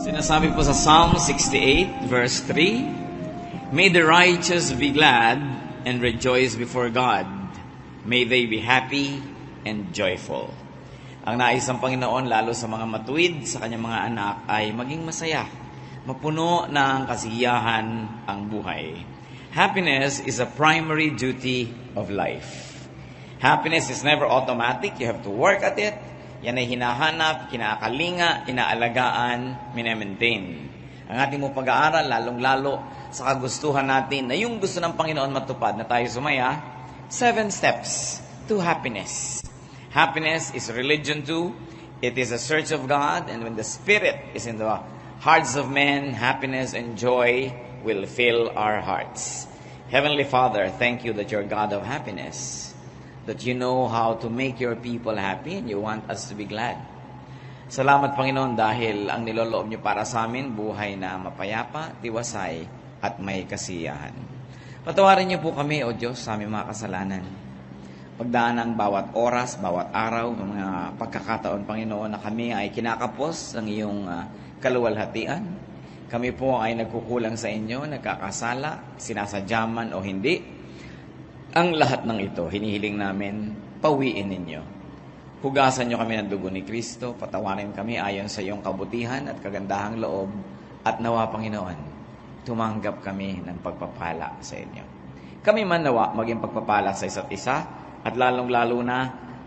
Sinasabi po sa Psalm 68 verse 3, May the righteous be glad and rejoice before God. May they be happy and joyful. Ang nais ng Panginoon lalo sa mga matuwid sa kanyang mga anak ay maging masaya, mapuno ng kasiyahan ang buhay. Happiness is a primary duty of life. Happiness is never automatic. You have to work at it. Yan ay hinahanap, kinakalinga, inaalagaan, minemaintain. Ang ating mong pag-aaral, lalong-lalo sa kagustuhan natin na yung gusto ng Panginoon matupad na tayo sumaya, 7 steps to happiness. Happiness is religion too. It is a search of God, and when the Spirit is in the hearts of men, happiness and joy will fill our hearts. Heavenly Father, thank you that you're God of happiness, that you know how to make your people happy and you want us to be glad. Salamat, Panginoon, dahil ang niloloob niyo para sa amin, buhay na mapayapa, tiwasay, at may kasiyahan. Patawarin niyo po kami, O Diyos, sa aming mga kasalanan. Pagdaan ng bawat oras, bawat araw, ng mga pagkakataon, Panginoon, na kami ay kinakapos ng iyong kaluwalhatian. Kami po ay nagkukulang sa inyo, nagkakasala, sinasadyaman o hindi. Ang lahat ng ito, hinihiling namin, pawiin ninyo. Hugasan nyo kami ng dugo ni Kristo, patawarin kami ayon sa iyong kabutihan at kagandahang loob, at nawa, Panginoon, tumanggap kami ng pagpapala sa inyo. Kami man nawa maging pagpapala sa isa't isa, at lalong-lalo na,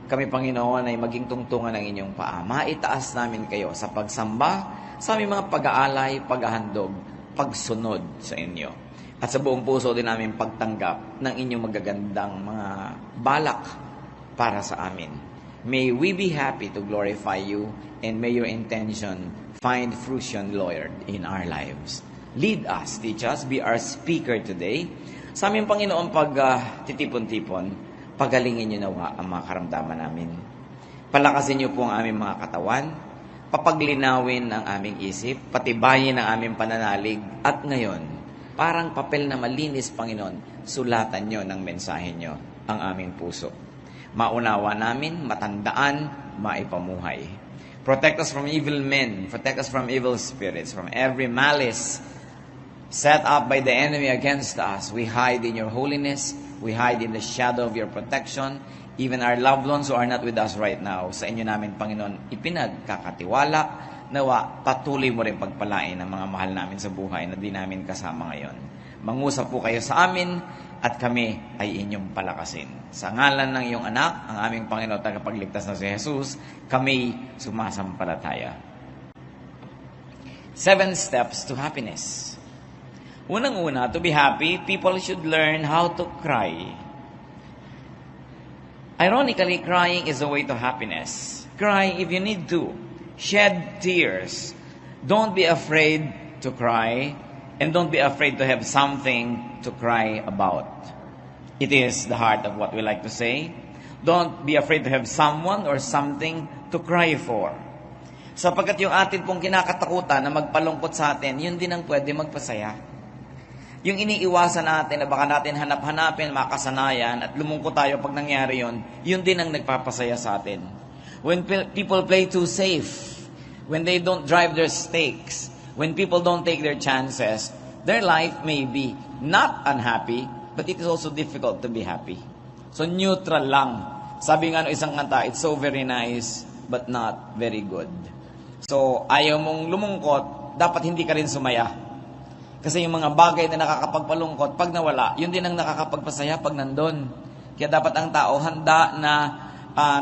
kami, Panginoon, ay maging tungtungan ng inyong paa. Maitaas namin kayo sa pagsamba, sa aming mga pag-aalay, paghahandog, pagsunod sa inyo. At sa buong puso din namin pagtanggap ng inyong magagandang mga balak para sa amin. May we be happy to glorify you, and may your intention find fruition, Lord, in our lives. Lead us, teach us, be our speaker today. Sa aming Panginoon, titipon-tipon, pagalingin niyo nawa ang mga karamdaman namin. Palakasin niyo po ang aming mga katawan, papaglinawin ang aming isip, patibayin ang aming pananalig, at ngayon, parang papel na malinis, Panginoon, sulatan nyo ng mensahe nyo ang aming puso. Maunawa namin, matandaan, maipamuhay. Protect us from evil men, protect us from evil spirits, from every malice set up by the enemy against us. We hide in your holiness, we hide in the shadow of your protection. Even our loved ones who are not with us right now, sa inyo namin, Panginoon, ipinagkakatiwala. Nawa, patuloy mo rin pagpalain ang mga mahal namin sa buhay na di namin kasama ngayon. Mangusap po kayo sa amin at kami ay inyong palakasin. Sa ngalan ng iyong anak, ang aming Panginoon at tagapagligtas na si Jesus, kami sumasampalataya. 7 steps to happiness. Unang-una, to be happy, people should learn how to cry. Ironically, crying is a way to happiness. Cry if you need to. Shed tears. Don't be afraid to cry, and don't be afraid to have something to cry about. It is the heart of what we like to say. Don't be afraid to have someone or something to cry for. Sapagkat yung atin pong kinakatakutan na magpalungkot sa atin, yun din ang pwede magpasaya. Yung iniiwasan natin na baka natin hanap-hanapin, makasanayan, at lumungkot tayo pag nangyari yun din ang nagpapasaya sa atin. When people play too safe, when they don't drive their stakes, when people don't take their chances, their life may be not unhappy, but it is also difficult to be happy. So neutral lang. Sabi nga ng isang kanta, it's so very nice, but not very good. So ayaw mong lumungkot, dapat hindi ka rin sumaya. Kasi yung mga bagay na nakakapagpalungkot, pag nawala, yun din ang nakakapagpasaya pag nandun. Kaya dapat ang tao handa na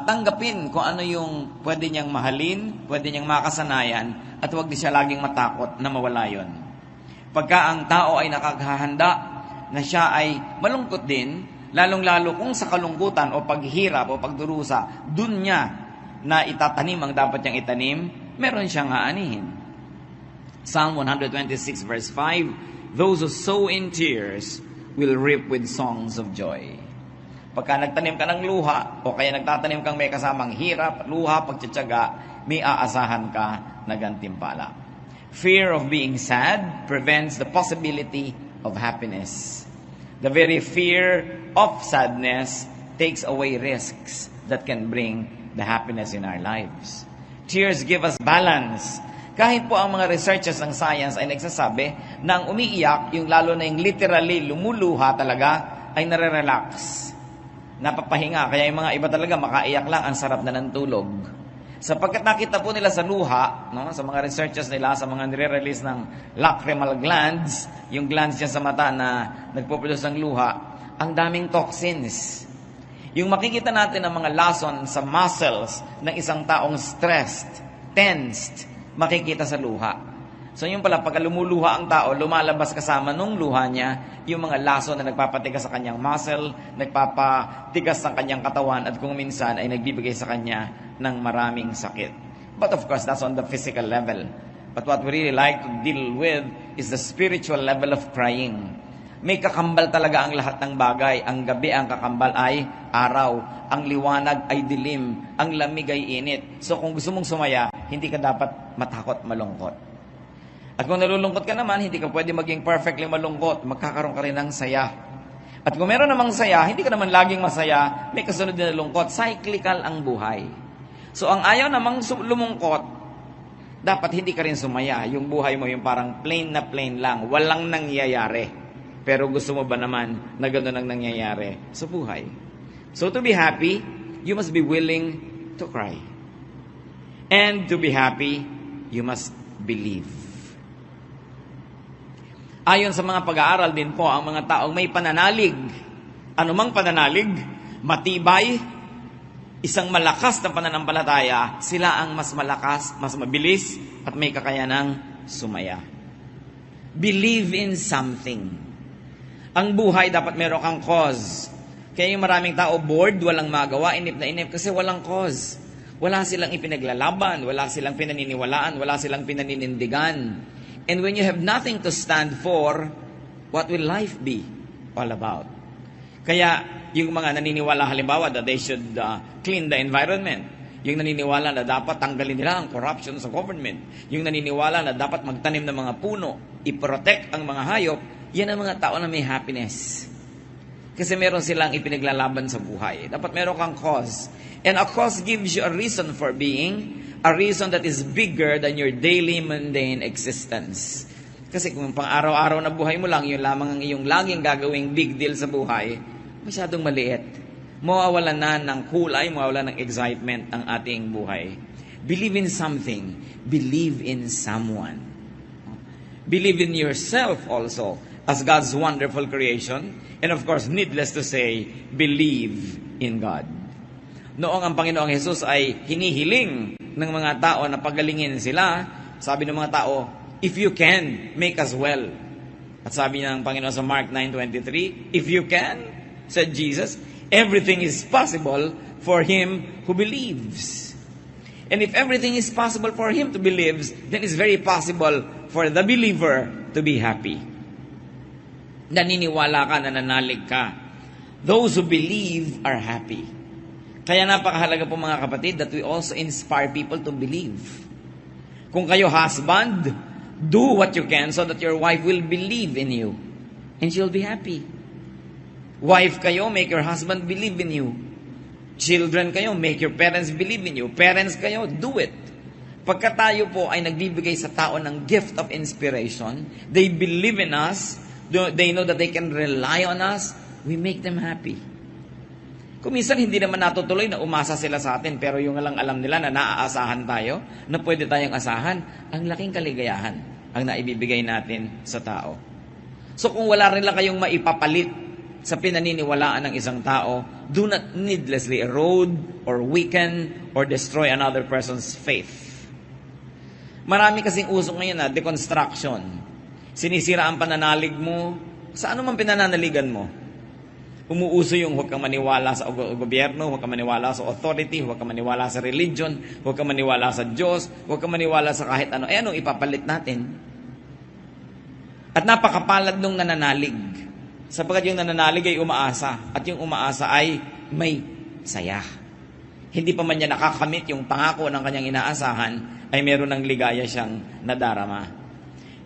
tanggapin kung ano yung pwede niyang mahalin, pwede niyang makasanayan, at huwag di siya laging matakot na mawala yun. Pagka ang tao ay nakakahanda na siya ay malungkot din, lalong-lalo kung sa kalungkutan o paghihirap o pagdurusa, dun niya na itatanim ang dapat niyang itanim, meron siyang aanihin. Psalm 126 verse 5, Those who sow in tears will reap with songs of joy. Pagka nagtanim ka ng luha, o kaya nagtatanim kang may kasamang hirap, luha, pagtsatsaga, may aasahan ka na gantimpala. Fear of being sad prevents the possibility of happiness. The very fear of sadness takes away risks that can bring the happiness in our lives. Tears give us balance. Kahit po ang mga researchers ng science ay nagsasabi na ang umiiyak, yung lalo na yung literally lumuluha talaga, ay nare-relax. Napapahinga. Kaya yung mga iba talaga makaiyak lang, ang sarap na ng tulog. Sapagkat nakita po nila sa luha, no, sa mga researchers nila, sa mga nire-release ng lacrimal glands, yung glands niya sa mata na nagpo-produce ng luha, ang daming toxins. Yung makikita natin ng mga lason sa muscles ng isang taong stressed, tensed, makikita sa luha. So yun pala, pag lumuluha ang tao, lumalabas kasama nung luha niya yung mga lason na nagpapatigas sa kanyang muscle, nagpapatigas ng kanyang katawan, at kung minsan ay nagbibigay sa kanya ng maraming sakit. But of course, that's on the physical level. But what we really like to deal with is the spiritual level of crying. May kakambal talaga ang lahat ng bagay. Ang gabi ang kakambal ay araw. Ang liwanag ay dilim. Ang lamig ay init. So kung gusto mong sumaya, hindi ka dapat matakot, malungkot. At kung nalulungkot ka naman, hindi ka pwede maging perfectly malungkot. Magkakaroon ka rin ng saya. At kung meron namang saya, hindi ka naman laging masaya, may kasunod na lungkot. Cyclical ang buhay. So ang ayaw namang lumungkot, dapat hindi ka rin sumaya. Yung buhay mo yung parang plain na plain lang. Walang nangyayari. Pero gusto mo ba naman na gano'n ang nangyayari sa buhay? So to be happy, you must be willing to cry. And to be happy, you must believe. Ayon sa mga pag-aaral din po, ang mga taong may pananalig, anumang pananalig, matibay, isang malakas na pananampalataya, sila ang mas malakas, mas mabilis, at may kakayanang sumaya. Believe in something. Ang buhay dapat meron kang cause. Kaya yung maraming tao bored, walang magawa, inip na inip, kasi walang cause. Wala silang ipinaglalaban, wala silang pinaniniwalaan, wala silang pinaninindigan. And when you have nothing to stand for, what will life be all about? Kaya yung mga naniniwala halimbawa that they should clean the environment, yung naniniwala na dapat tanggalin nila ang corruption sa government, yung naniniwala na dapat magtanim ng mga puno, i-protect ang mga hayop, yan ang mga tao na may happiness. Kasi meron silang ipinaglalaban sa buhay. Dapat meron kang cause. And a cause gives you a reason for being, a reason that is bigger than your daily mundane existence. Kasi kung pang-araw-araw na buhay mo lang, yun lamang ang iyong laging gagawing big deal sa buhay, masyadong maliit. Mawawalan na ng kulay, mawawalan ng excitement ang ating buhay. Believe in something. Believe in someone. Believe in yourself also as God's wonderful creation. And of course, needless to say, believe in God. Noong ang Panginoong Jesus ay hinihiling ng mga tao na pagalingin sila, sabi ng mga tao, if you can, make us well. At sabi ng Panginoon sa Mark 9:23, if you can, said Jesus, everything is possible for him who believes. And if everything is possible for him to believe, then it's very possible for the believer to be happy. Naniniwala ka, nananalig ka. Those who believe are happy. Kaya napakahalaga po mga kapatid that we also inspire people to believe. Kung kayo husband, do what you can so that your wife will believe in you. And she'll be happy. Wife kayo, make your husband believe in you. Children kayo, make your parents believe in you. Parents kayo, do it. Pagka tayo po ay nagbibigay sa tao ng gift of inspiration, they believe in us, they know that they can rely on us, we make them happy. Kung minsan hindi naman natutuloy na umasa sila sa atin, pero yung lang alam nila na naaasahan tayo, na pwede tayong asahan, ang laking kaligayahan ang naibibigay natin sa tao. So kung wala rin lang kayong maipapalit sa pinaniniwalaan ng isang tao, do not needlessly erode or weaken or destroy another person's faith. Marami kasing usok ngayon na deconstruction. Sinisira ang pananalig mo sa anumang pinananaligan mo. Umuuso yung huwag kang maniwala sa gobyerno, huwag kang maniwala sa authority, huwag kang maniwala sa religion, huwag kang maniwala sa Diyos, huwag kang maniwala sa kahit ano. Anong ipapalit natin? At napakapalad nung nananalig. Sapagkat yung nananalig ay umaasa. At yung umaasa ay may saya. Hindi pa man niya nakakamit yung pangako ng kanyang inaasahan, ay meron ng ligaya siyang nadarama.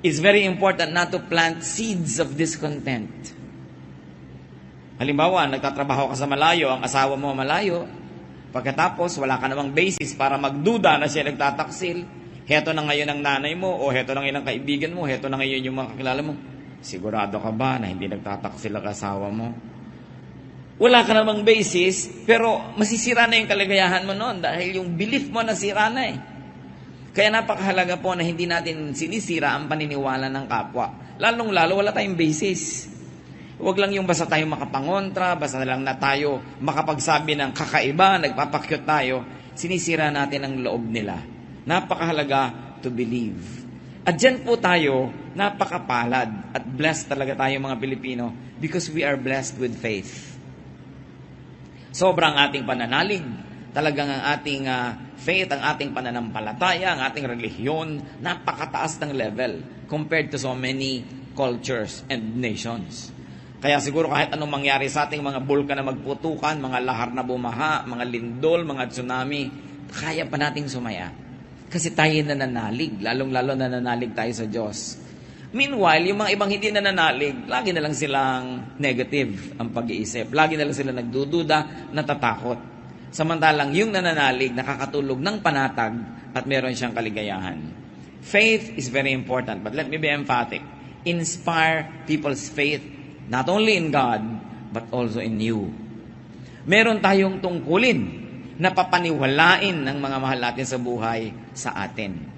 It's very important not to plant seeds of discontent. Halimbawa, nagtatrabaho ka sa malayo, ang asawa mo malayo, pagkatapos wala ka namang basis para magduda na siya nagtataksil, Heto na ngayon ang nanay mo, o heto na ngayon ang kaibigan mo, heto na ngayon yung mga kakilala mo. Sigurado ka ba na hindi nagtataksil ang asawa mo? Wala ka namang basis, pero masisira na yung kaligayahan mo noon dahil yung belief mo nasira na eh. Kaya napakahalaga po na hindi natin sinisira ang paniniwala ng kapwa. Lalong-lalo wala tayong basis. Huwag lang yung basta tayo makapangontra, basta lang na tayo makapagsabi ng kakaiba, nagpapakyot tayo, sinisira natin ang loob nila. Napakahalaga to believe. At dyan po tayo, napakapalad at blessed talaga tayo mga Pilipino because we are blessed with faith. Sobrang ating pananalig, talagang ang ating faith, ang ating pananampalataya, ang ating relihiyon, napakataas ng level compared to so many cultures and nations. Kaya siguro kahit anong mangyari sa ating mga bulkan na magputukan, mga lahar na bumaha, mga lindol, mga tsunami, kaya pa nating sumaya. Kasi tayo nananalig, lalong-lalo nananalig tayo sa Diyos. Meanwhile, yung mga ibang hindi nananalig, lagi na lang silang negative ang pag-iisip. Lagi na lang sila nagdududa, natatakot. Samantalang yung nananalig, nakakatulog ng panatag at meron siyang kaligayahan. Faith is very important, but let me be emphatic. Inspire people's faith, not only in God, but also in you. Meron tayong tungkulin na papaniwalain ng mga mahal natin sa buhay sa atin.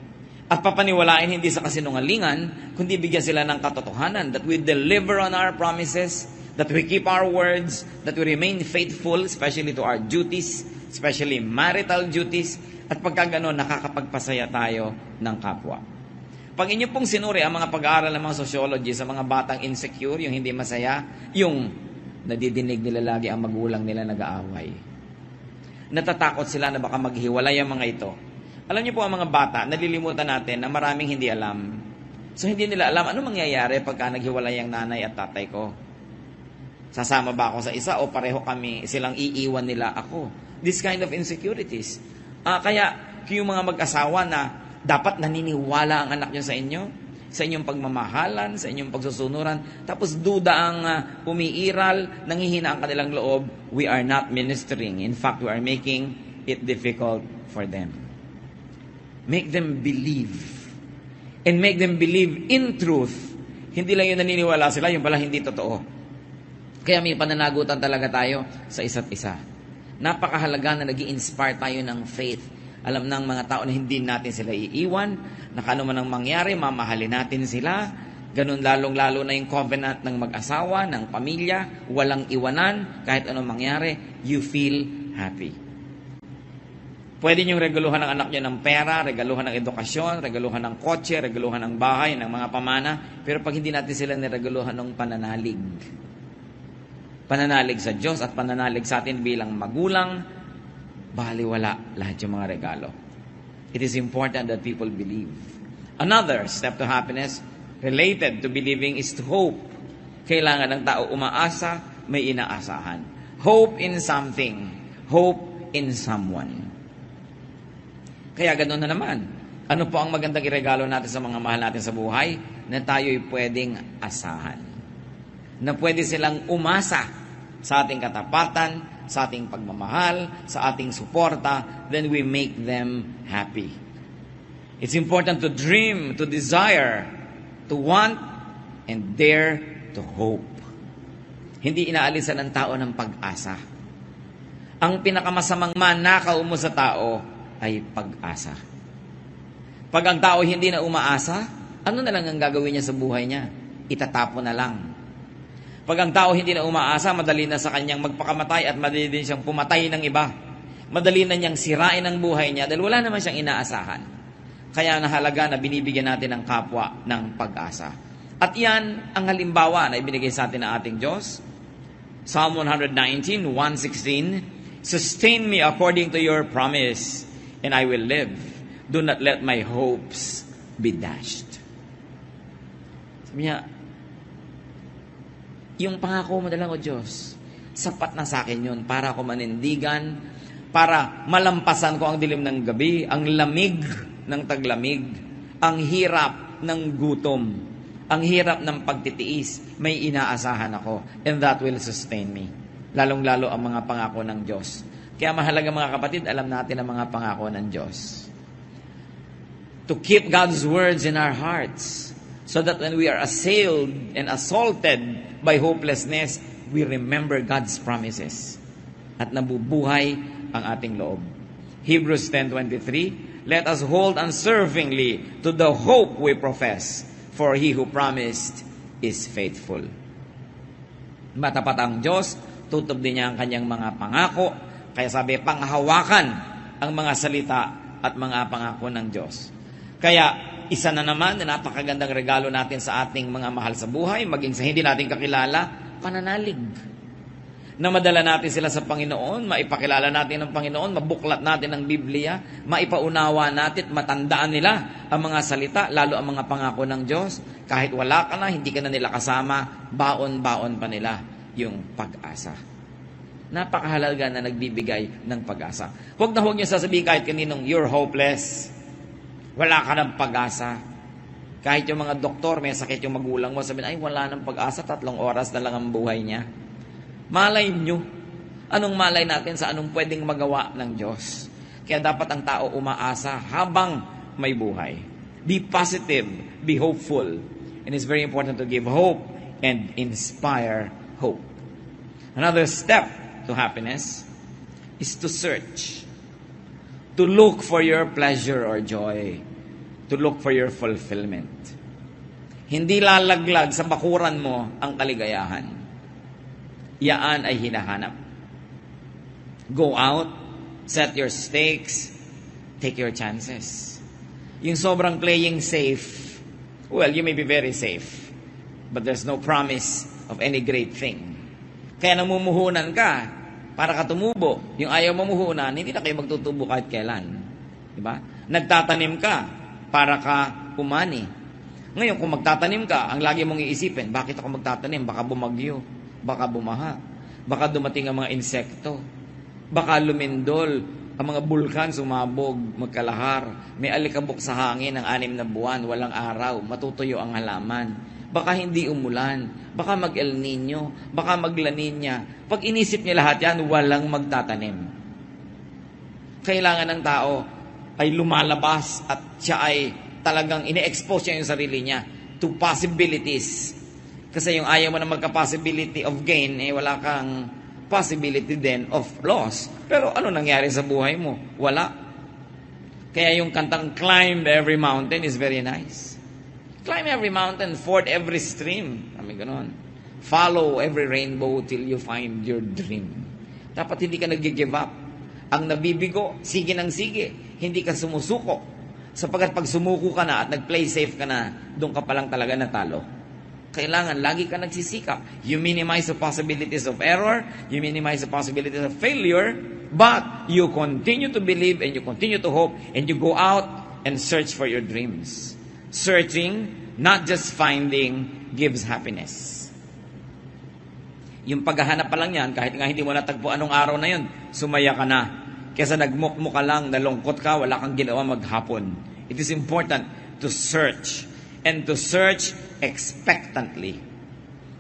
At papaniwalain hindi sa kasinungalingan, kundi bigyan sila ng katotohanan that we deliver on our promises, that we keep our words, that we remain faithful, especially to our duties, especially marital duties, at pagka gano'n, nakakapagpasaya tayo ng kapwa. Pag inyo pong sinuri ang mga pag-aaral ng mga sociology sa mga batang insecure, yung hindi masaya, yung nadidinig nila lagi ang magulang nila nag-aaway. Natatakot sila na baka maghiwalay ang mga ito. Alam niyo po ang mga bata, nalilimutan natin na maraming hindi alam. So hindi nila alam ano mangyayari pagka naghiwalay ang nanay at tatay ko. Sasama ba ako sa isa o pareho kami, silang iiwan nila ako? This kind of insecurities. Kaya yung mga mag-asawa na dapat naniniwala ang anak nyo sa inyong pagmamahalan, sa inyong pagsusunuran, tapos duda ang umiiral, nanghihina ang kanilang loob, we are not ministering. In fact, we are making it difficult for them. Make them believe. And make them believe in truth. Hindi lang yung naniniwala sila, yung pala hindi totoo. Kaya may pananagutan talaga tayo sa isa't isa. Napakahalaga na nag-i-inspire tayo ng faith. Alam ng mga tao na hindi natin sila iiwan, na kano man ang mangyari, mamahalin natin sila. Ganun lalong-lalo na yung covenant ng mag-asawa, ng pamilya, walang iwanan, kahit anong mangyari, you feel happy. Pwede niyong regaluhan ng anak niyo ng pera, regaluhan ng edukasyon, regaluhan ng kotse, regaluhan ng bahay, ng mga pamana, pero pag hindi natin sila niregaluhan ng pananalig sa Diyos at pananalig sa atin bilang magulang, baliwala lahat yung mga regalo. It is important that people believe. Another step to happiness related to believing is to hope. Kailangan ng tao umaasa, may inaasahan. Hope in something. Hope in someone. Kaya ganoon na naman. Ano po ang magandang iregalo natin sa mga mahal natin sa buhay? Na tayo'y pwedeng asahan. Na pwede silang umasa sa ating katapatan, sa ating pagmamahal, sa ating suporta, then we make them happy. It's important to dream, to desire, to want, and dare to hope. Hindi inaalisan ng tao ng pag-asa. Ang pinakamasamang manakaw mo sa tao ay pag-asa. Pag ang tao hindi na umaasa, ano na lang ang gagawin niya sa buhay niya? Itatapon na lang. Pag ang tao hindi na umaasa, madali na sa kanyang magpakamatay at madali din siyang pumatay ng iba. Madali na niyang sirain ang buhay niya dahil wala naman siyang inaasahan. Kaya nahalaga na binibigyan natin ng kapwa ng pag-asa. At yan ang halimbawa na ibinigay sa atin ng ating Diyos. Psalm 119, 116, sustain me according to your promise, and I will live. Do not let my hopes be dashed. Sabi niya, yung pangako mo na lang, O Diyos, sapat na sa akin yun para ako manindigan, para malampasan ko ang dilim ng gabi, ang lamig ng taglamig, ang hirap ng gutom, ang hirap ng pagtitiis, may inaasahan ako, and that will sustain me. Lalong-lalo ang mga pangako ng Diyos. Kaya mahalaga mga kapatid, alam natin ang mga pangako ng Diyos. to keep God's words in our hearts, so that when we are assailed and assaulted by hopelessness, we remember God's promises at nabubuhay ang ating loob. Hebrews 10:23, let us hold unswervingly to the hope we profess, for He who promised is faithful. Matapat ang Diyos, tutup din niya ang kanyang mga pangako, kaya sabi, panghawakan ang mga salita at mga pangako ng Diyos. Kaya, isa na naman na napakagandang regalo natin sa ating mga mahal sa buhay, maging sa hindi natin kakilala, pananalig. Na madala natin sila sa Panginoon, maipakilala natin ang Panginoon, mabuklat natin ang Biblia, maipaunawa natin, matandaan nila ang mga salita, lalo ang mga pangako ng Diyos. Kahit wala ka na, hindi ka na nila kasama, baon-baon pa nila yung pag-asa. Napakahalaga na nagbibigay ng pag-asa. Huwag na huwag niyo sasabihin kahit kaninong, you're hopeless. Wala ka ng pag-asa. Kahit yung mga doktor, may sakit yung magulang mo, sabihin, ay wala ng pag-asa, 3 oras na lang ang buhay niya. Malay nyo. Anong malay natin sa anong pwedeng magawa ng Diyos? Kaya dapat ang tao umaasa habang may buhay. Be positive, be hopeful. And it's very important to give hope and inspire hope. Another step to happiness is to search. To look for your pleasure or joy. To look for your fulfillment. Hindi lalaglag sa bakuran mo ang kaligayahan. Yaan ay hinahanap. Go out, set your stakes, take your chances. Yung sobrang playing safe, well, you may be very safe, but there's no promise of any great thing. Kaya namumuhunan ka, para ka tumubo. Yung ayaw mamuhunan, hindi na kayo magtutubo kahit kailan. Diba? Nagtatanim ka, para ka umani. Ngayon, kung magtatanim ka, ang lagi mong iisipin, bakit ako magtatanim? Baka bumagyo. Baka bumaha, baka dumating ang mga insekto, baka lumindol, ang mga bulkan sumabog, magkalahar, may alikabok sa hangin ng 6 na buwan, walang araw, matutuyo ang halaman, baka hindi umulan, baka mag-El Nino, baka mag-La Nina. Pag inisip niya lahat yan, walang magtatanim. Kailangan ng tao ay lumalabas at siya ay talagang ine-expose niya yung sarili niya to possibilities. Kasi yung ayaw mo na magka-possibility of gain, wala kang possibility then of loss. Pero ano nangyari sa buhay mo? Wala. Kaya yung kantang climb every mountain is very nice. Climb every mountain, ford every stream. Kami ganon. Follow every rainbow till you find your dream. Dapat hindi ka nag-give up. Ang nabibigo, sige ng sige. Hindi ka sumusuko. Sapagkat pag sumuko ka na at nag-play safe ka na, doon ka palang talaga natalo. Kailangan, lagi ka nagsisikap. You minimize the possibilities of error, you minimize the possibilities of failure, but you continue to believe and you continue to hope and you go out and search for your dreams. Searching, not just finding, gives happiness. Yung paghahanap pa lang yan, kahit nga hindi mo natagpo anong araw na yun, sumaya ka na. Kesa nagmukmo ka lang, nalungkot ka, wala kang ginawa maghapon. It is important to search. And to search expectantly.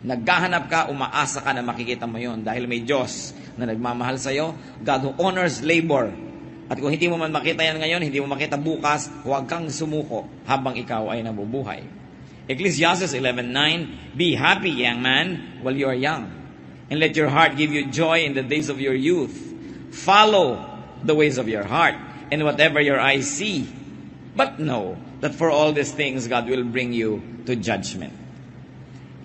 Naghahanap ka, umaasa ka na makikita mo yon dahil may Diyos na nagmamahal sa'yo, God who honors labor. At kung hindi mo man makita yan ngayon, hindi mo makita bukas, huwag kang sumuko habang ikaw ay nabubuhay. Ecclesiastes 11:9, be happy, young man, while you are young, and let your heart give you joy in the days of your youth. Follow the ways of your heart, and whatever your eyes see. But know that for all these things, God will bring you to judgment.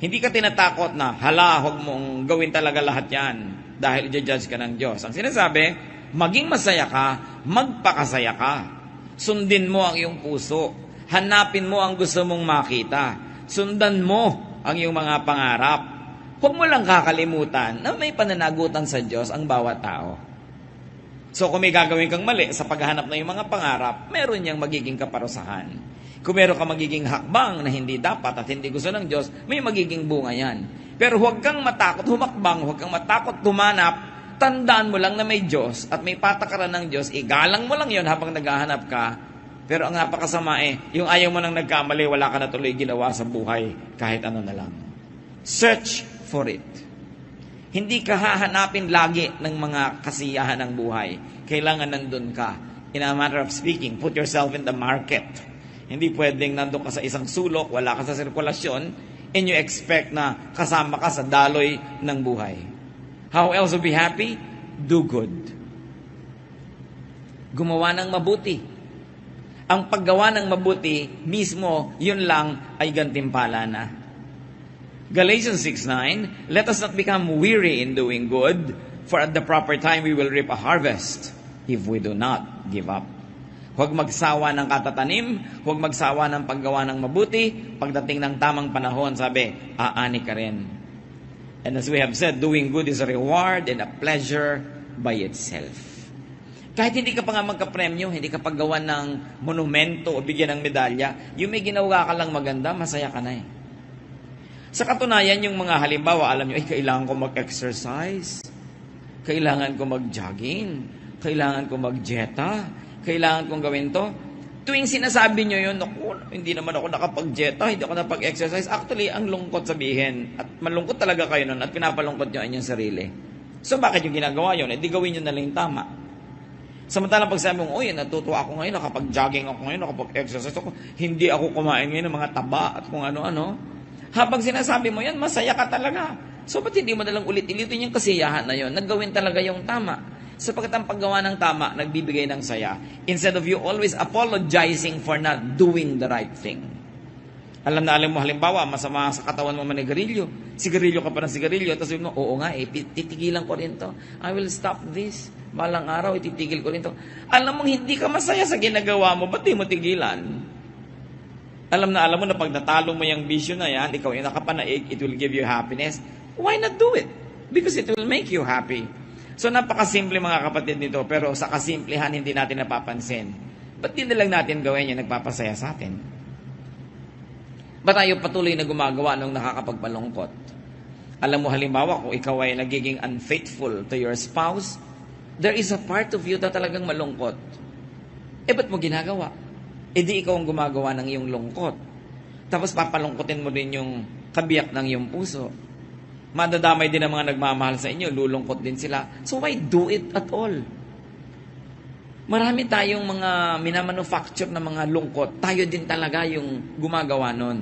Hindi ka tinatakot na, hala, huwag mong gawin talaga lahat yan dahil i-judge ka ng Diyos. Ang sinasabi, maging masaya ka, magpakasaya ka. Sundin mo ang iyong puso. Hanapin mo ang gusto mong makita. Sundan mo ang iyong mga pangarap. Huwag mo lang kakalimutan na may pananagutan sa Diyos ang bawat tao. So kung may gagawin kang mali sa paghahanap ng iyong mga pangarap, meron niyang magiging kaparusahan. Kung meron kang magiging hakbang na hindi dapat at hindi gusto ng Diyos, may magiging bunga yan. Pero huwag kang matakot humakbang, huwag kang matakot tumanap, tandaan mo lang na may Diyos at may patakaran ng Diyos, igalang mo lang yon habang naghahanap ka. Pero ang napakasama yung ayaw mo nang nagkamali, wala ka na tuloy ginawa sa buhay, kahit ano na lang. Search for it. Hindi ka hahanapin lagi ng mga kasiyahan ng buhay. Kailangan nandun ka. In a matter of speaking, put yourself in the market. Hindi pwedeng nandun ka sa isang sulok, wala ka sa sirkulasyon, and you expect na kasama ka sa daloy ng buhay. How else to be happy? Do good. Gumawa ng mabuti. Ang paggawa ng mabuti, mismo, yun lang ay gantimpala na. Galatians 6:9, let us not become weary in doing good, for at the proper time we will reap a harvest if we do not give up. Huwag magsawa ng katatanim, huwag magsawa ng paggawa ng mabuti, pagdating ng tamang panahon, sabi, aani ka rin. And as we have said, doing good is a reward and a pleasure by itself. Kahit hindi ka pa nga magka-premyo, hindi ka paggawa ng monumento o bigyan ng medalya, yung may ginawa ka lang maganda, masaya ka na eh. Sa katunayan, yung mga halimbawa, alam nyo, kailangan ko mag-exercise, kailangan ko mag-jogging, kailangan ko mag-jeta, kailangan kong gawin to. Tuwing sinasabi nyo yun, hindi naman ako nakapag-jeta, hindi ako nakapag-exercise. Actually, ang lungkot sabihin, at malungkot talaga kayo nun, at pinapalungkot nyo ang inyong sarili. So, bakit yung ginagawa yun? Di gawin nyo na lang yung tama. Samantalang pag sabi mo, natutuwa ako ngayon, nakapag-jogging ako ngayon, nakapag-exercise ako, hindi ako kumain ngayon ng mga taba at kung ano-ano. Habang sinasabi mo yan, masaya ka talaga. So, ba't hindi mo nalang ulit-ulitin yung kasiyahan na yun? Naggawin talaga yung tama. Sapagkat ang paggawa ng tama, nagbibigay ng saya. Instead of you always apologizing for not doing the right thing. Alam mo, halimbawa, masama sa katawan mo manigarilyo. Sigarilyo ka pa ng sigarilyo. Tapos sabi mo, oo nga, titigilan ko rin to. I will stop this. Balang araw, ititigil ko rin to. Alam mo, hindi ka masaya sa ginagawa mo. Ba't di mo tigilan? Alam mo na pag natalo mo yung bisyo na yan, ikaw yung nakapanaig, it will give you happiness. Why not do it? Because it will make you happy. So napakasimple mga kapatid nito, pero sa kasimplehan hindi natin napapansin. Ba't din lang natin gawin yung nagpapasaya sa atin? Ba't tayo patuloy na gumagawa ng nakakapagpalungkot? Alam mo halimbawa, kung ikaw ay nagiging unfaithful to your spouse, there is a part of you na talagang malungkot. Ba't mo ginagawa? Di ikaw ang gumagawa ng iyong lungkot. Tapos papalungkotin mo din yung kabiyak ng iyong puso. Madadamay din ang mga nagmamahal sa inyo, lulungkot din sila. So why do it at all? Marami tayong mga minamanufacture na mga lungkot. Tayo din talaga yung gumagawa nun.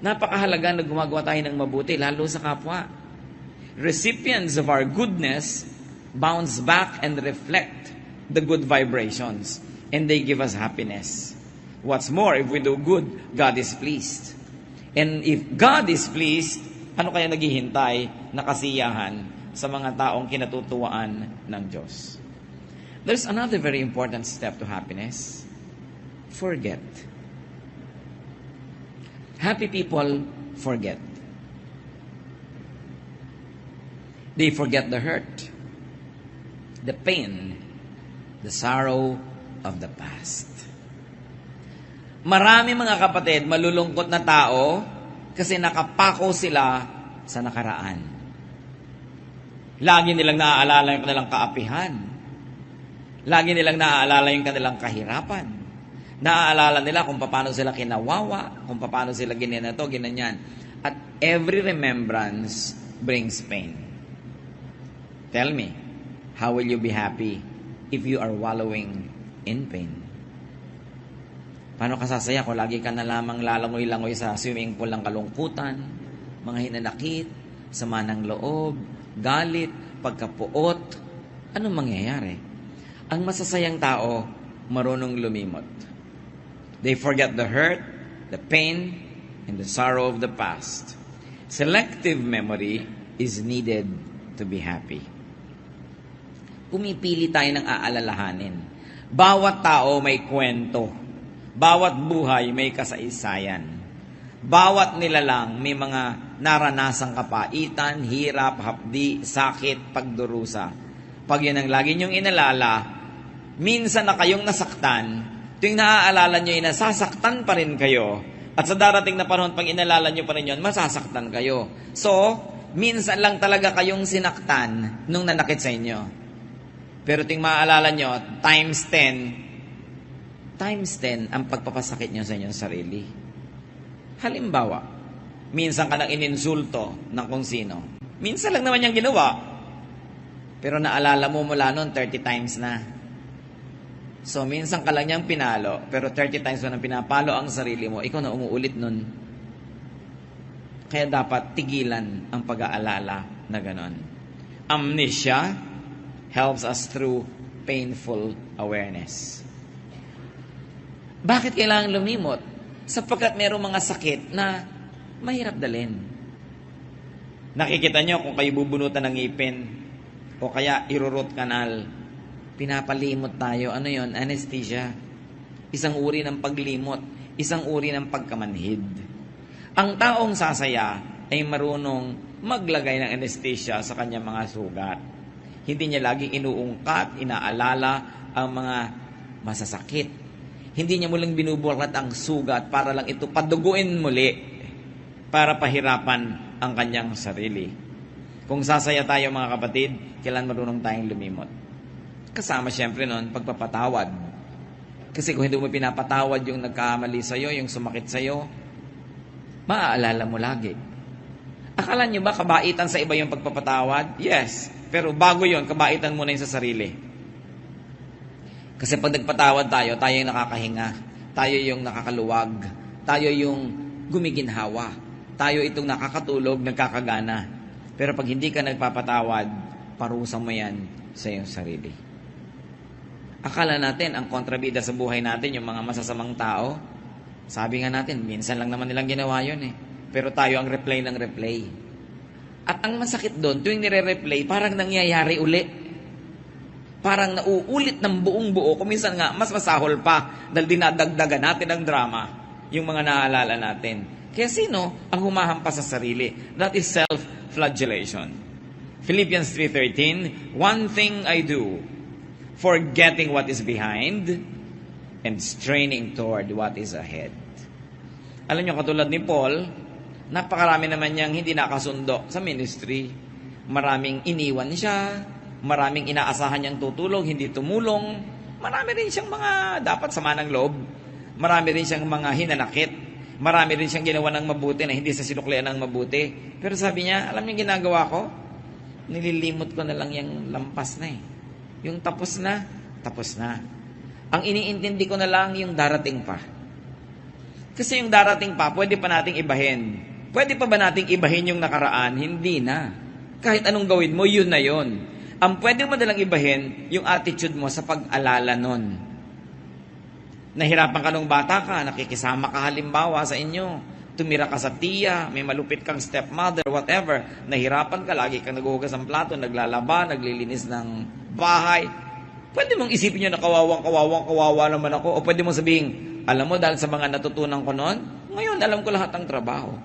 Napakahalaga na gumagawa tayo ng mabuti, lalo sa kapwa. Recipients of our goodness bounce back and reflect the good vibrations. And they give us happiness. What's more, if we do good, God is pleased. And if God is pleased, ano kaya naghihintay na kasiyahan sa mga taong kinatutuwaan ng Diyos? There's another very important step to happiness. Forget. Happy people forget. They forget the hurt, the pain, the sorrow of the past. Marami mga kapatid, malulungkot na tao kasi nakapako sila sa nakaraan. Lagi nilang naaalala yung kanilang kaapihan. Lagi nilang naaalala yung kanilang kahirapan. Naaalala nila kung paano sila kinawawa, kung paano sila ginanato, ginanyan. At every remembrance brings pain. Tell me, how will you be happy if you are wallowing in pain? Paano ka sasaya kung lagi ka na lamang lalangoy-langoy sa swimming pool ng kalungkutan, mga hinanakit, sama ng loob, galit, pagkapuot? Anong mangyayari? Ang masasayang tao, marunong lumimot. They forget the hurt, the pain, and the sorrow of the past. Selective memory is needed to be happy. Pumipili tayo ng aalalahanin. Bawat tao may kwento. Bawat buhay may kasaysayan. Bawat nilalang may mga naranasang kapaitan, hirap, hapdi, sakit, pagdurusa. Pag yun ang lagi niyong inalala, minsan na kayong nasaktan, tuwing naaalala niyo, nasasaktan pa rin kayo. At sa darating na panahon, pag inalala niyo pa rin yun, masasaktan kayo. So, minsan lang talaga kayong sinaktan nung nanakit sa inyo. Pero ting maaalala nyo, times 10 ang pagpapasakit nyo sa inyong sarili. Halimbawa, minsan ka nang ininsulto ng kung sino. Minsan lang naman yung ginawa. Pero naalala mo mula noon, 30 times na. So, minsan ka lang niyang pinalo, pero 30 times mo nang pinapalo ang sarili mo, ikaw na umuulit nun. Kaya dapat tigilan ang pag-aalala na ganon. Amnesia helps us through painful awareness. Bakit kailangan lumimot? Sapagkat mayroong mga sakit na mahirap dalhin. Nakikita nyo kung kayo bubunutan ng ngipin o kaya irurot canal, pinapalimot tayo. Ano yon? Anesthesia. Isang uri ng paglimot. Isang uri ng pagkamanhid. Ang taong sasaya ay marunong maglagay ng anesthesia sa kanyang mga sugat. Hindi niya laging inuungkat, inaalala ang mga masasakit. Hindi niya muling binubulat ang sugat para lang ito paduguin muli para pahirapan ang kanyang sarili. Kung sasaya tayo mga kapatid, kailan marunong tayong lumimot? Kasama siyempre nun, pagpapatawad. Kasi kung hindi mo pinapatawad yung nagkamali sa'yo, yung sumakit sa'yo, maaalala mo lagi. Akala nyo ba kabaitan sa iba yung pagpapatawad? Yes. Pero bago yon, kabaitan muna yung sa sarili. Kasi pag nagpatawad tayo, tayo yung nakakahinga. Tayo yung nakakaluwag. Tayo yung gumiginhawa. Tayo itong nakakatulog, nagkakagana. Pero pag hindi ka nagpapatawad, parusa mo yan sa iyong sarili. Akala natin, ang kontrabida sa buhay natin, yung mga masasamang tao, sabi nga natin, minsan lang naman nilang ginawa yun eh. Pero tayo ang replay ng replay. At ang masakit doon, tuwing nire-replay, parang nangyayari uli. Parang nauulit ng buong buo. Kung minsan nga, mas masahol pa dahil dinadagdagan natin ang drama, yung mga naaalala natin. Kaya sino ang humahampas sa sarili? That is self-flagellation. Philippians 3:13, one thing I do, forgetting what is behind and straining toward what is ahead. Alam niyo, katulad ni Paul, napakarami naman niyang hindi nakasundo sa ministry. Maraming iniwan siya, maraming inaasahan niyang tutulong, hindi tumulong. Marami rin siyang mga dapat sama ng loob. Marami rin siyang mga hinanakit. Marami rin siyang ginawa ng mabuti na hindi sa sinuklian ng mabuti. Pero sabi niya, alam niyo ginagawa ko? Nililimot ko na lang yung lampas na eh. Yung tapos na, tapos na. Ang iniintindi ko na lang yung darating pa. Kasi yung darating pa, pwede pa nating ibahin. Pwede pa ba nating ibahin yung nakaraan? Hindi na. Kahit anong gawin mo, yun na yun. Ang pwede mo nalang ibahin, yung attitude mo sa pag-alala nun. Nahirapan ka nung bata ka, nakikisama ka halimbawa sa inyo. Tumira ka sa tiya, may malupit kang stepmother, whatever. Nahirapan ka, lagi kang naghuhugas ng plato, naglalaba, naglilinis ng bahay. Pwede mong isipin nyo na kawawa naman ako. O pwede mong sabihin, alam mo, dahil sa mga natutunan ko noon, ngayon alam ko lahat ng trabaho.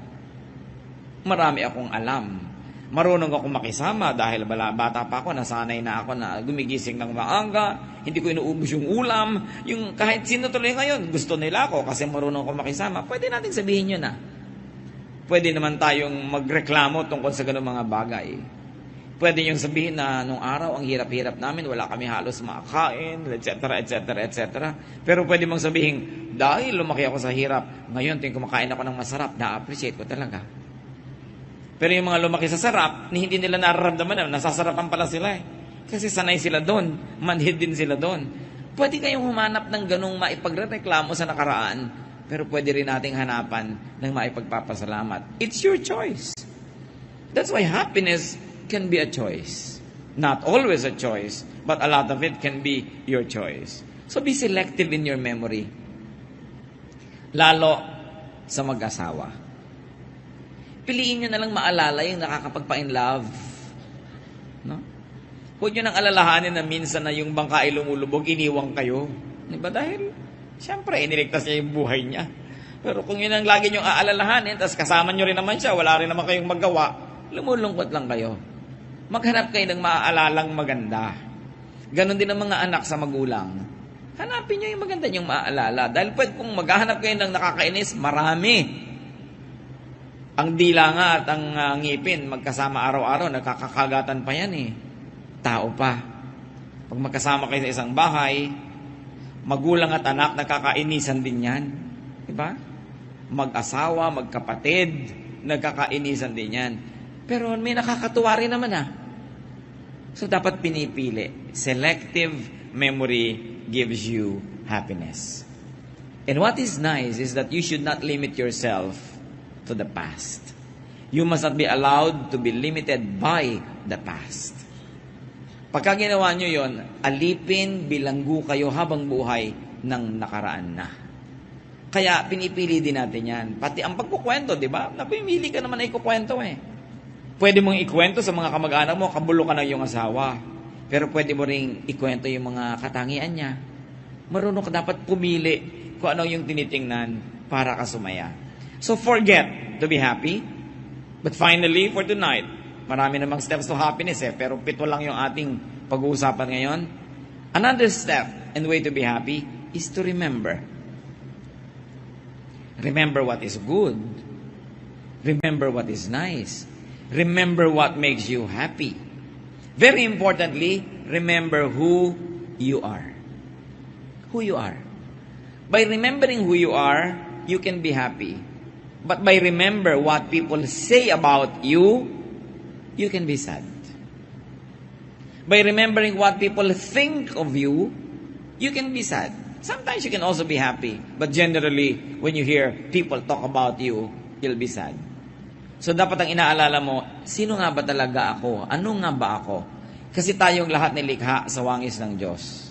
Marami akong alam. Marunong ako makisama dahil bata pa ako, nasanay na ako na gumigising ng maaga, hindi ko inuubos yung ulam, yung kahit sino tuloy ngayon, gusto nila ako kasi marunong ako makisama. Pwede natin sabihin yun na. Pwede naman tayong magreklamo tungkol sa ganung mga bagay. Pwede niyong sabihin na nung araw, ang hirap-hirap namin, wala kami halos makakain, etc. Pero pwede mong sabihin, dahil lumaki ako sa hirap, ngayon tuwing kumakain ako ng masarap, na-appreciate ko talaga. Pero yung mga lumaki sa sarap, hindi nila nararamdaman na nasasarapan pala sila eh. Kasi sanay sila doon, manhid din sila doon. Pwede kayong humanap ng ganung maipagreklamo sa nakaraan, pero pwede rin nating hanapan ng maipagpapasalamat. It's your choice. That's why happiness can be a choice. Not always a choice, but a lot of it can be your choice. So be selective in your memory. Lalo sa mag-asawa. Piliin nyo na lang maalala yung nakakapagpa-in love. No? Huwag nyo nang alalahanin na minsan na yung bangka ay lumulubog, iniwang kayo. Diba? Dahil, siyempre, iniligtas niya yung buhay niya. Pero kung yun ang lagi nyo aalalahanin, tapos kasama nyo rin naman siya, wala rin naman kayong magawa, lumulungkot lang kayo. Maghanap kayo ng maaalalang maganda. Ganon din ang mga anak sa magulang. Hanapin nyo yung maganda nyong maaalala. Dahil kung maghahanap kayo ng nakakainis, marami. Ang dila nga at ang ngipin, magkasama araw-araw, nagkakakagatan pa yan eh. Tao pa. Pag magkasama kayo sa isang bahay, magulang at anak, nagkakainisan din yan. Diba? Mag-asawa, magkapatid, nagkakainisan din yan. Pero may nakakatuwa rin naman ah. So dapat pinipili. Selective memory gives you happiness. And what is nice is that you should not limit yourself to the past. You must not be allowed to be limited by the past. Pagka ginawa nyo yon, alipin, bilanggo kayo habang buhay ng nakaraan na. Kaya pinipili din natin yan. Pati ang pagkukwento, di ba? Napimili ka naman na ikukwento eh. Pwede mong ikwento sa mga kamag-anak mo, kabulo ka na yung asawa. Pero pwede mo ring ikwento yung mga katangian niya. Marunong ka dapat pumili kung ano yung tinitingnan para ka sumaya. So forget to be happy. But finally, for tonight, marami namang steps to happiness eh, pero 7 lang yung ating pag-uusapan ngayon. Another step and way to be happy is to remember. Remember what is good. Remember what is nice. Remember what makes you happy. Very importantly, remember who you are. Who you are. By remembering who you are, you can be happy. But by remember what people say about you, you can be sad. By remembering what people think of you, you can be sad. Sometimes you can also be happy. But generally, when you hear people talk about you, you'll be sad. So dapat ang inaalala mo, sino nga ba talaga ako? Ano nga ba ako? Kasi tayong lahat nilikha sa wangis ng Diyos.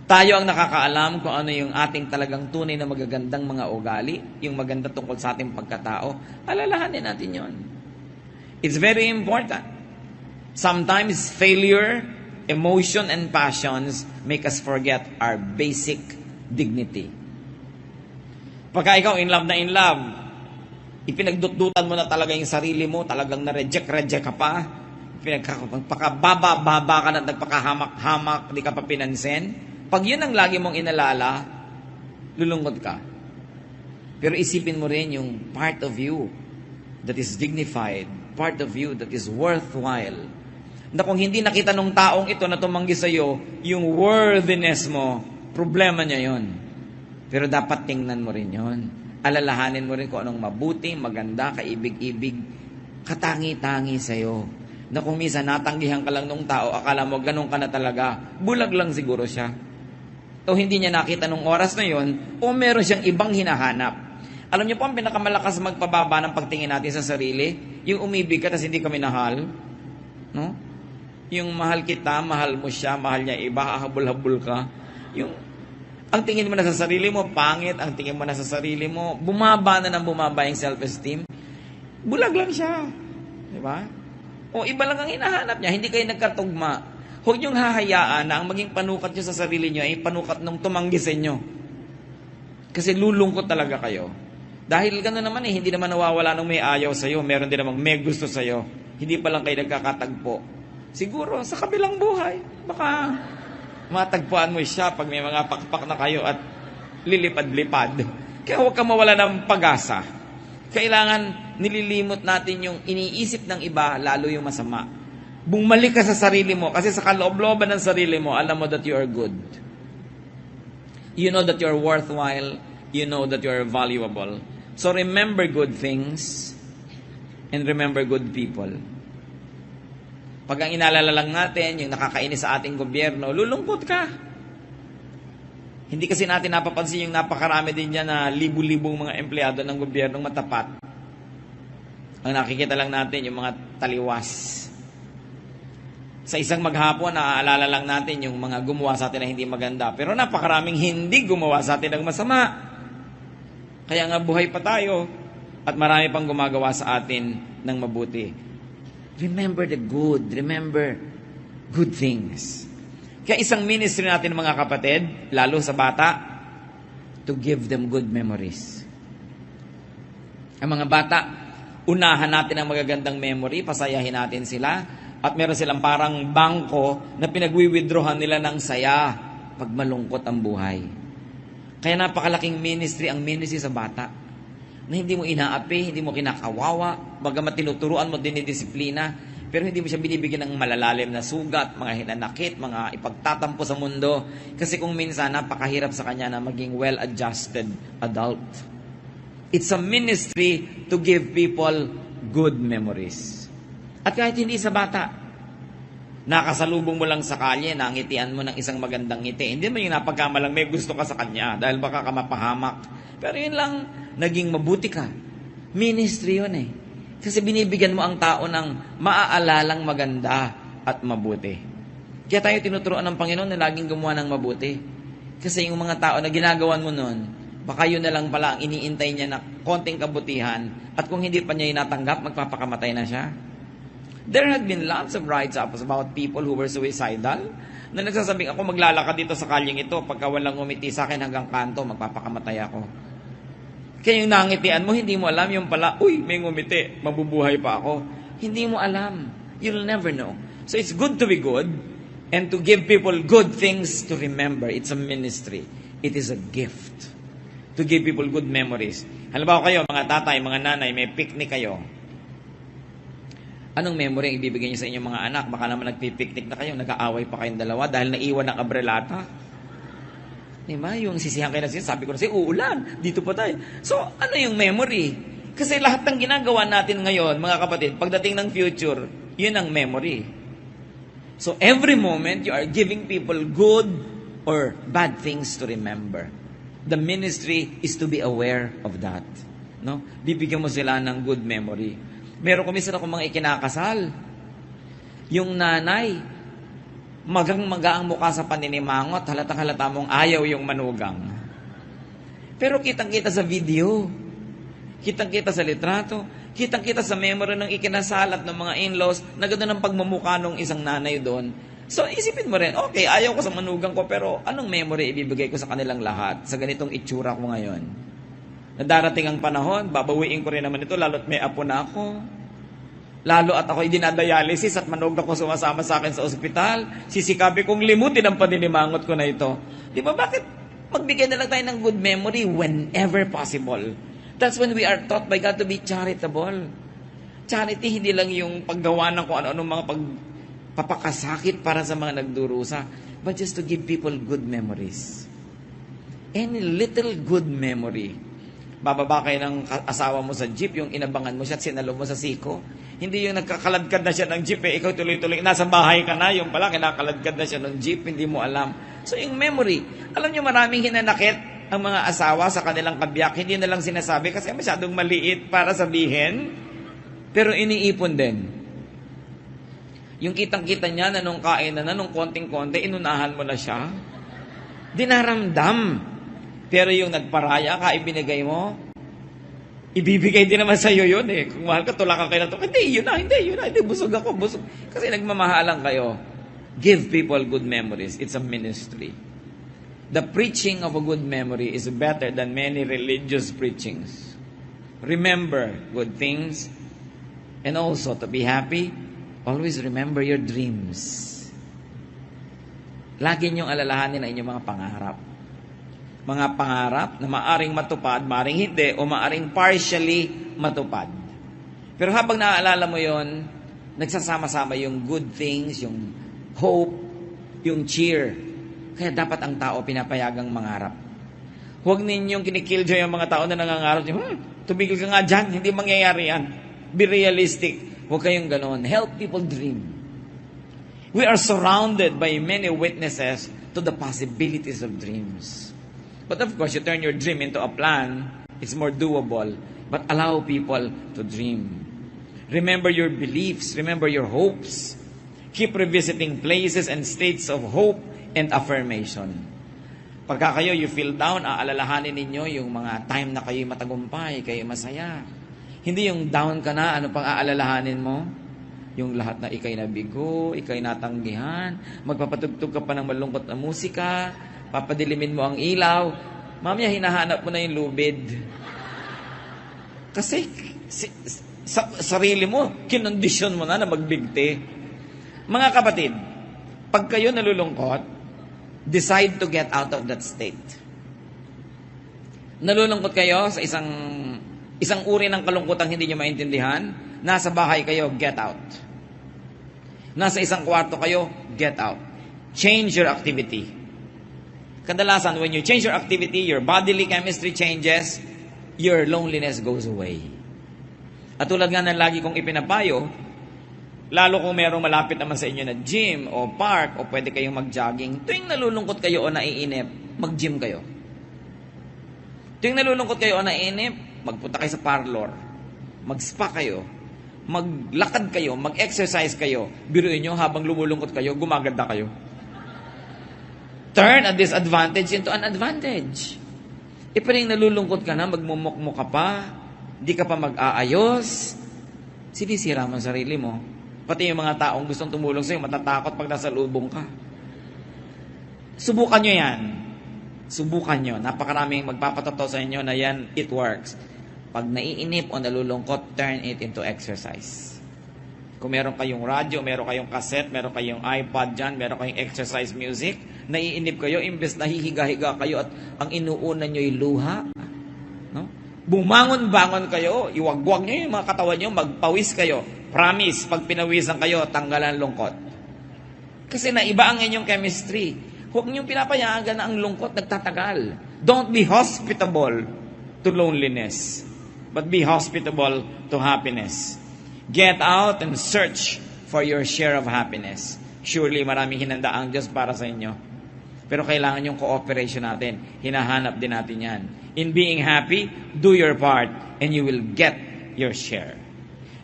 Tayo ang nakakaalam kung ano yung ating talagang tunay na magagandang mga ugali, yung maganda tungkol sa ating pagkatao. Alalahanin natin yon. It's very important. Sometimes failure, emotion, and passions make us forget our basic dignity. Pagka ikaw in love, ipinagdutdutan mo na talaga yung sarili mo, talagang na-reject ka pa, pagkababa ka na nagpakahamak-hamak, di ka pa pinansin. Pag yun ang lagi mong inalala, lulungkot ka. Pero isipin mo rin yung part of you that is dignified, part of you that is worthwhile. Na kung hindi nakita nung taong ito na tumanggi sa'yo, yung worthiness mo, problema niya yon. Pero dapat tingnan mo rin yon. Alalahanin mo rin kung anong mabuti, maganda, kaibig-ibig, katangi-tangi sa'yo. Na kung minsan natanggihan ka lang nung tao, akala mo ganun ka na talaga, bulag lang siguro siya. O hindi niya nakita nung oras na yon, o meron siyang ibang hinahanap. Alam niyo po, ang pinakamalakas magpababa ng pagtingin natin sa sarili, yung umibig ka tapos hindi ka minahal. No? Yung mahal kita, mahal mo siya, mahal niya iba, hahabol-habol ka. Yung, ang tingin mo na sa sarili mo, pangit, ang tingin mo na sa sarili mo, bumaba na ng bumaba yung self-esteem. Bulag lang siya. Di ba? O iba lang ang hinahanap niya, hindi kayo nagkatugma. Huwag niyong hahayaan na ang maging panukat niyo sa sarili niyo ay panukat nung tumanggi sa inyo. Kasi lulungkot talaga kayo. Dahil gano'n naman hindi naman nawawala nung may ayaw sa'yo, meron din namang may gusto sa'yo. Hindi pa lang kayo nagkakatagpo. Siguro, sa kabilang buhay, baka matagpuan mo siya pag may mga pakpak na kayo at lilipad-lipad. Kaya huwag ka mawala ng pag-asa. Kailangan nililimot natin yung iniisip ng iba, lalo yung masama. Bumalik ka sa sarili mo, kasi sa kaloob-looban ng sarili mo, alam mo that you are good. You know that you are worthwhile. You know that you are valuable. So remember good things and remember good people. Pag ang inaalala lang natin, yung nakakainis sa ating gobyerno, lulungkot ka. Hindi kasi natin napapansin yung napakarami din dyan na libu-libong mga empleyado ng gobyernong matapat. Ang nakikita lang natin yung mga taliwas. Sa isang maghapon, naaalala lang natin yung mga gumawa sa atin na hindi maganda. Pero napakaraming hindi gumawa sa atin ng masama. Kaya nga buhay pa tayo at marami pang gumagawa sa atin ng mabuti. Remember the good. Remember good things. Kaya isang ministry natin mga kapatid, lalo sa bata, to give them good memories. Ang mga bata, unahan natin ang magagandang memory, pasayahin natin sila, at meron silang parang bangko na pinagwi-withdrawhan nila ng saya pag malungkot ang buhay. Kaya napakalaking ministry ang ministry sa bata. Na hindi mo inaapi, hindi mo kinakawawa, bagamat tinuturuan mo din ni disiplina, pero hindi mo siya binibigyan ng malalalim na sugat, mga hinanakit, mga ipagtatampo sa mundo. Kasi kung minsan, napakahirap sa kanya na maging well-adjusted adult. It's a ministry to give people good memories. At kahit hindi sa bata, Nakasalubong mo lang sa kalye, nangitian mo ng isang magandang ngiti. Hindi mo yung napagkamalang may gusto ka sa kanya dahil baka ka mapahamak. Pero yun lang, naging mabuti ka. Ministry yun eh. Kasi binibigyan mo ang tao ng maaalalang maganda at mabuti. Kaya tayo tinuturuan ng Panginoon na laging gumawa ng mabuti. Kasi yung mga tao na ginagawan mo nun, baka yun na lang pala ang iniintay niya na konting kabutihan at kung hindi pa niya inatanggap, magpapakamatay na siya. There had been lots of write-ups about people who were suicidal na nagsasabing ako maglalakad dito sa kalyeng ito pagka walang umiti sa akin hanggang kanto, magpapakamatay ako. Kaya yung nangitian mo, hindi mo alam yung pala, uy, may ngumiti, mabubuhay pa ako. Hindi mo alam. You'll never know. So it's good to be good and to give people good things to remember. It's a ministry. It is a gift to give people good memories. Halimbawa kayo, mga tatay, mga nanay, may picnic kayo. Anong memory ang ibibigay niyo sa inyong mga anak? Baka naman nagpipiknik na kayo, nag-aaway pa kayong dalawa dahil naiwan ng abrelata. Diba? Yung sisihan kayo na sabi ko na uulan, dito pa tayo. So, ano yung memory? Kasi lahat ng ginagawa natin ngayon, mga kapatid, pagdating ng future, yun ang memory. So, every moment, you are giving people good or bad things to remember. The ministry is to be aware of that. No? Bibigyan mo sila ng good memory. Meron ko minsan ako mga ikinakasal. Yung nanay, magang-maga ang mukha sa paninimangot, halatang-halata mong ayaw yung manugang. Pero kitang-kita sa video, kitang-kita sa litrato, kitang-kita sa memory ng ikinasal at ng mga in-laws, na ganda ng pagmumukha ng isang nanay doon. So, isipin mo rin, okay, ayaw ko sa manugang ko, pero anong memory ibibigay ko sa kanilang lahat sa ganitong itsura ko ngayon? Na darating ang panahon, babawiin ko rin naman ito, lalo't may apo na ako. Lalo at ako'y dinadialysis at manugang ko sumasama sa akin sa ospital, sisikabi kong limutin ang paninimangot ko na ito. Di ba, bakit magbigay na lang tayo ng good memory whenever possible? That's when we are taught by God to be charitable. Charity, hindi lang yung paggawa ng kung ano-anong mga papakasakit para sa mga nagdurusa, but just to give people good memories. Any little good memory. Bababa kayo ng asawa mo sa jeep, yung inabangan mo siya at sinalo mo sa siko. Hindi yung nagkakaladkad na siya ng jeep, ikaw tuloy-tuloy, nasa bahay ka na, yung pala kinakaladkad na siya ng jeep, hindi mo alam. So yung memory, alam nyo maraming hinanakit ang mga asawa sa kanilang kabiyak, hindi na lang sinasabi kasi masyadong maliit para sabihin, pero iniipon din. Yung kitang-kita niya na nung kain na nung konting-konti, inunahan mo na siya. Dinaramdam. Pero yung nagparaya ka, ibinigay mo, ibibigay din naman sa'yo yun eh. Kung mahal ka, tulakan kayo na ito. Hindi, busog ako, busog. Kasi nagmamahalan kayo. Give people good memories. It's a ministry. The preaching of a good memory is better than many religious preachings. Remember good things. And also, to be happy, always remember your dreams. Lagi niyong alalahanin ang inyong mga pangarap. Mga pangarap na maaring matupad, maaring hindi, o maaring partially matupad. Pero habang naaalala mo yon, nagsasama-sama yung good things, yung hope, yung cheer. Kaya dapat ang tao pinapayagang mangarap. Huwag ninyong kinikilljoy ang mga tao na nangangarap. Tumigil ka nga dyan, hindi mangyayari yan. Be realistic. Huwag kayong ganon. Help people dream. We are surrounded by many witnesses to the possibilities of dreams. But of course, you turn your dream into a plan, it's more doable. But allow people to dream. Remember your beliefs, remember your hopes. Keep revisiting places and states of hope and affirmation. Pagka kayo, you feel down, aalalahanin ninyo yung mga time na kayo matagumpay, kayo masaya. Hindi yung down ka na, ano pang aalalahanin mo? Yung lahat na ikay nabigo, ikay natanggihan, magpapatugtog ka pa ng malungkot na musika, papadilimin mo ang ilaw, mamaya hinahanap mo na yung lubid. Kasi sa sarili mo, kinondisyon mo na magbigti. Mga kapatid, pag kayo nalulungkot, decide to get out of that state. Nalulungkot kayo sa isang uri ng kalungkutang hindi nyo maintindihan, nasa bahay kayo, get out. Nasa isang kwarto kayo, get out. Change your activity. Kadalasan, when you change your activity, your bodily chemistry changes, your loneliness goes away. At tulad nga ng lagi kong ipinapayo, Lalo kung merong malapit naman sa inyo na gym o park o pwede kayong mag-jogging, tuwing nalulungkot kayo o naiinip, mag-gym kayo. Tuwing nalulungkot kayo o naiinip, magpunta kayo sa parlor, mag-spa kayo, maglakad kayo, mag-exercise kayo. Biruin nyo, habang lumulungkot kayo, gumaganda kayo. Turn a disadvantage into an advantage. Iparing nalulungkot ka na, magmumukmo ka pa, di ka pa mag-aayos, sinisira mo ang sarili mo. Pati yung mga taong gustong tumulong sa'yo, matatakot pag nasa lubong ka. Subukan nyo yan. Subukan nyo. Napakaraming magpapatato sa inyo na yan, it works. Pag naiinip o nalulungkot, turn it into exercise. Kung meron kayong radyo, meron kayong cassette, meron kayong iPod dyan, meron kayong exercise music, naiinip kayo, imbes na hihiga-higa kayo at ang inuunan nyo yung luha. No? Bumangon-bangon kayo, iwagwag nyo yung mga katawan nyo, magpawis kayo. Promise, pag pinawisan kayo, tanggalan lungkot. Kasi naiba ang inyong chemistry. Huwag nyo pinapayagan na ang lungkot nagtatagal. Don't be hospitable to loneliness, but be hospitable to happiness. Get out and search for your share of happiness. Surely maraming hinanda ang Diyos para sa inyo. Pero kailangan yung cooperation natin. Hinahanap din natin yan. In being happy, do your part and you will get your share.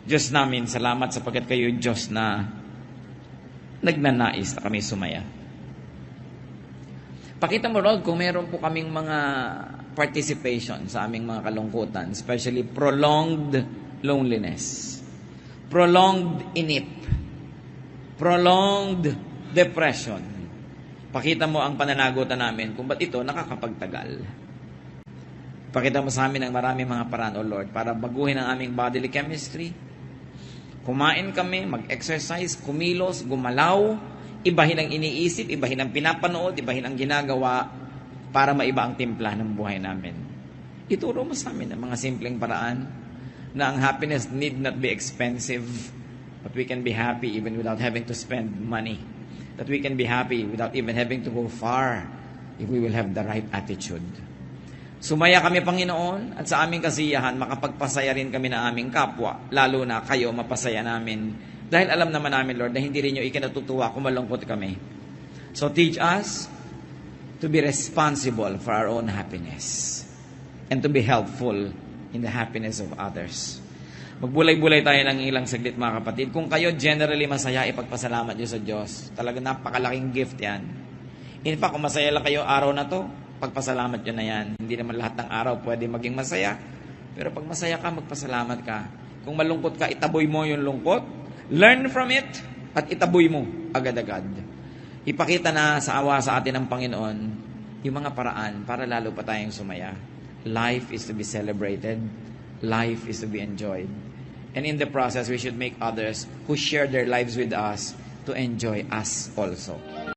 Diyos namin, salamat sapagkat kayo Diyos na nagnanais na kami sumaya. Pakita mo, Lord, kung meron po kaming mga participation sa aming mga kalungkutan, especially prolonged loneliness, prolonged inip, prolonged depression. Pakita mo ang pananagutan namin kung ba't ito nakakapagtagal. Pakita mo sa amin ang maraming mga paraan, O Lord, para baguhin ang aming bodily chemistry. Kumain kami, mag-exercise, kumilos, gumalaw, ibahin ang iniisip, ibahin ang pinapanood, ibahin ang ginagawa para maiba ang timpla ng buhay namin. Ituro mo sa amin ang mga simpleng paraan na ang happiness need not be expensive, but we can be happy even without having to spend money. That we can be happy without even having to go far if we will have the right attitude. Sumaya kami, Panginoon, at sa aming kasiyahan, makapagpasaya rin kami ng aming kapwa, lalo na kayo mapasaya namin. Dahil alam naman namin, Lord, na hindi rin nyo ikinatutuwa kung malungkot kami. So teach us to be responsible for our own happiness and to be helpful in the happiness of others. Magbulay-bulay tayo ng ilang saglit, mga kapatid. Kung kayo generally masaya, ipagpasalamat nyo sa Diyos. Talagang napakalaking gift yan. In fact, kung masaya lang kayo araw na to, pagpasalamat nyo na yan. Hindi naman lahat ng araw pwede maging masaya. Pero pag masaya ka, magpasalamat ka. Kung malungkot ka, itaboy mo yung lungkot. Learn from it at itaboy mo agad-agad. Ipakita na sa awa sa atin ng Panginoon yung mga paraan para lalo pa tayong sumaya. Life is to be celebrated. Life is to be enjoyed. And in the process, we should make others who share their lives with us to enjoy us also.